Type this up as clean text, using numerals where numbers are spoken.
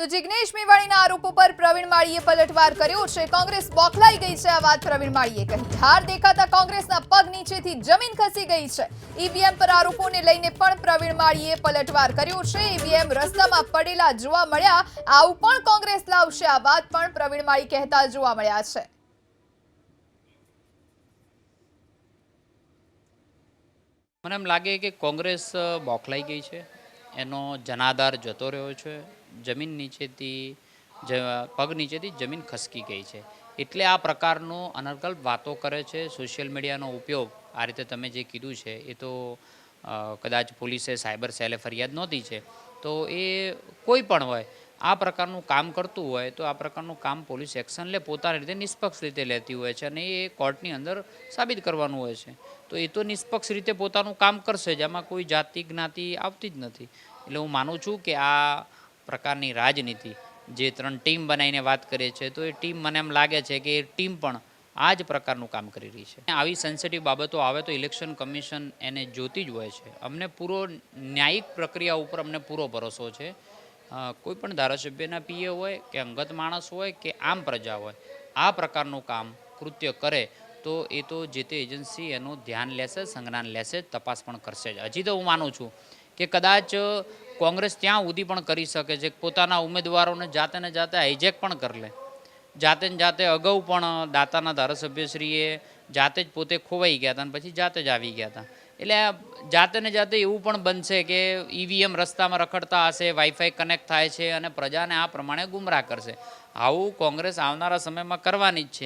તો જિગ્નેશ મેવાણીના આરોપો પર પ્રવીણ માળીએ પલટવાર કર્યો છે। કોંગ્રેસ બોખલાઈ ગઈ છે, આ વાત પ્રવીણ માળીએ કહી। હાર દેખાતા કોંગ્રેસના પગ નીચેથી જમીન ખસી ગઈ છે। ઈવીએમ પર આરોપોને લઈને પણ પ્રવીણ માળીએ પલટવાર કર્યો છે। ઈવીએમ રસ્તામાં પડેલા જોવા મળ્યા, આવું પણ કોંગ્રેસ લાવશે, આ વાત પણ પ્રવીણ માળી કહેતા જોવા મળ્યા છે। મને એમ લાગે કે કોંગ્રેસ બોખલાઈ ગઈ છે, એનો જનાધાર જતો રહ્યો છે, જમીન નીચેથી પગ નીચેથી જમીન ખસકી ગઈ છે, એટલે આ પ્રકારનો અનર્ગલ વાતો કરે છે। સોશિયલ મીડિયાનો ઉપયોગ આ રીતે તમે જે કીધું છે એ તો કદાચ પોલીસે સાયબર સેલે ફરિયાદ નોંધી છે, તો એ કોઈ પણ હોય આ પ્રકારનું કામ કરતું હોય તો આ પ્રકારનું કામ પોલીસ એક્શન લે, પોતાની રીતે નિષ્પક્ષ રીતે લેતી હોય છે અને એ કોર્ટની અંદર સાબિત કરવાનું હોય છે। તો એ તો નિષ્પક્ષ રીતે પોતાનું કામ કરશે, જેમાં કોઈ જાતિ જ્ઞાતિ આવતી જ નથી। એટલે હું માનું છું કે આ પ્રકારની રાજનીતિ જે 3 ટીમ બનાવીને વાત કરે છે, તો એ ટીમ મને એમ લાગે છે કે એ ટીમ પણ આ જ પ્રકારનું કામ કરી રહી છે। આવી સેન્સિટિવ બાબતો આવે તો ઇલેક્શન કમિશન એને જોતી જ હોય છે। અમને પૂરો ન્યાયિક પ્રક્રિયા ઉપર અમને પૂરો ભરોસો છે। કોઈ પણ ધારાસભ્યના પીએ હોય કે અંગત માણસ હોય કે આમ પ્રજા હોય, આ પ્રકારનું કામ કૃત્ય કરે તો એ તો જે તે એજન્સી એનું ધ્યાન લેશે, સંજ્ઞાન લેશે, તપાસ પણ કરશે જ। હજી તો હું માનું છું કે કદાચ કોંગ્રેસ ત્યાં સુધી પણ કરી શકે છે, પોતાના ઉમેદવારોને જાતે ને જાતે હાઈજેક પણ કરી લે। જાતે ને જાતે અગાઉ પણ દાતાના ધારાસભ્યશ્રીએ જાતે જ પોતે ખોવાઈ ગયા હતા અને પછી જાતે જ આવી ગયા હતા। એટલે જાતે ને જાતે એવું પણ બનશે કે ઈવીએમ રસ્તામાં રખડતા હશે, વાઈફાઈ કનેક્ટ થાય છે અને પ્રજાને આ પ્રમાણે ગુમરાહ કરશે। આવું કોંગ્રેસ આવનારા સમયમાં કરવાની જ છે।